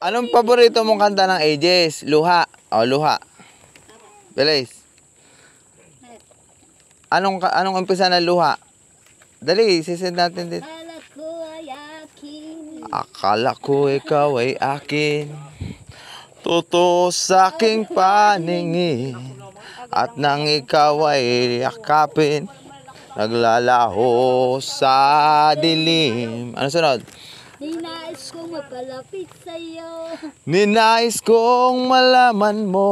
Anong paborito mong kanta ng Aegis? Luha. O, Luha. Bilis. Anong umpisa ng Luha? Dali, sisend natin dito. Akala ko ikaw ay akin, totoo sa aking paningin, at nang ikaw ay yakapin, naglalaho sa dilim. Ano sunod? Ninais kong mapalapit sa'yo. Ninais kong malaman mo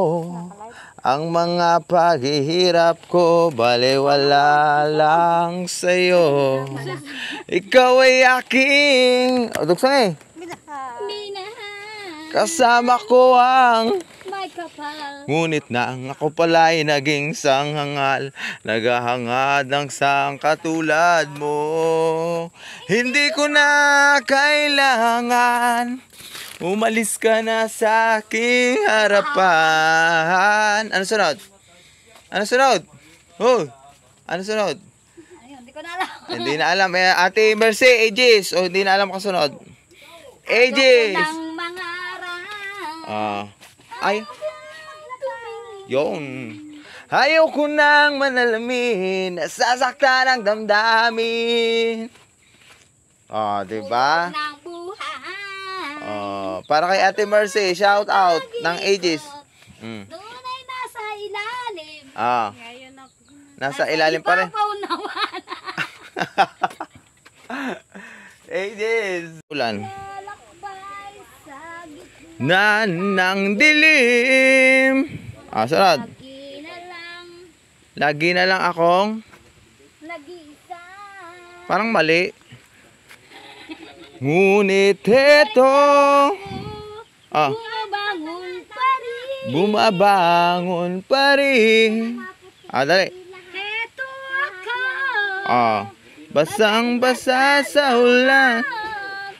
ang mga paghihirap ko, balewala lang sa'yo. Ikaw ay aking... O, dugsang eh. Minahal. Kasama ko ang... May kapal. Ngunit nang ako pala'y naging sanghangal, naghahangad ng sang katulad mo. Hindi ko na kailangan, umalis ka na sa aking harapan. Ano sunod? Ano sunod? Oh, ano sunod? Ayun, hindi ko na alam. Hindi na alam. Ate Mercy, Aegis. O, hindi na alam kasunod. Aegis! Ako ng mangarap. Ay. Yun. Ayaw ko nang manalamin, nasasaktan ang damdamin. Diba? Ng buhay. Para kay Ate Mercy, shout out ng Aegis. Doon ay nasa ilalim. Ngayon nasa ilalim pa rin. Ibabaw naman. Aegis. Ulan. Lalakbay sa gitna. Ng dilim. Sunod. Lagi na lang. Lagi na lang akong Nag-iisa. parang mali. Ngunit ito Bumabangon pa rin. bumabangon pa rin. Dali. Heto ako. Basang-basa sa ulan.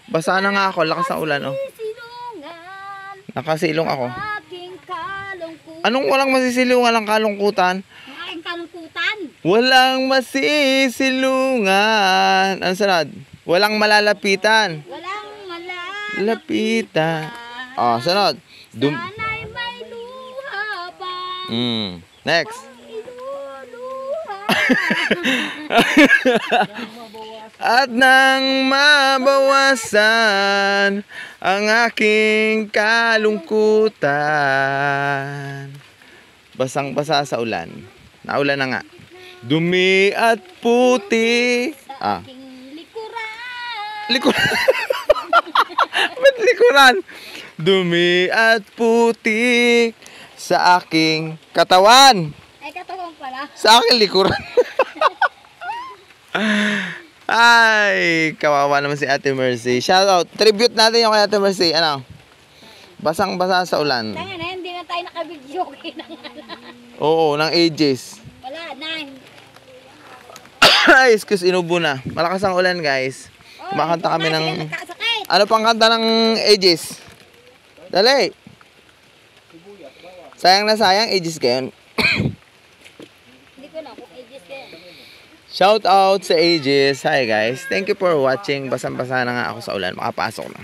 Basa na nga ako, lakas ng ulan. Sisilungan. Nakasilong ako. Aking kalungkutan. Anong walang masisilungan ang kalungkutan? Aking kalungkutan. Walang masisilungan. Ano sunod? Walang malalapitan. Walang Lapitan. Sunod. Sana'y may luha pa. Next. Iluluha. At nang mabawasan ang aking kalungkutan. Basang-basa sa ulan. Naulan na nga. Dumi at puti. Sa aking likuran. Likuran. Ba't likuran? Dumi at puti sa aking katawan. Ay, katawan pala. Sa aking likuran. Ay, kawawa naman si Ate Mercy. Shout out. Tribute natin yung kay Ate Mercy. Ano? Basang-basa sa ulan. Kaya na, hindi na tayo nakabidyo. Oo, ng Aegis. Wala, 9. Ay, excuse, inubo na. Malakas ang ulan, guys. Kumakanta kami ng... Ano pang kanta ng Aegis? Dali. Sayang na sayang, Aegis kayo. Hindi ko na kung Aegis kayo. Shout out sa Aegis. Hi guys. Thank you for watching. Basang-basa na nga ako sa ulan. Makapasok na.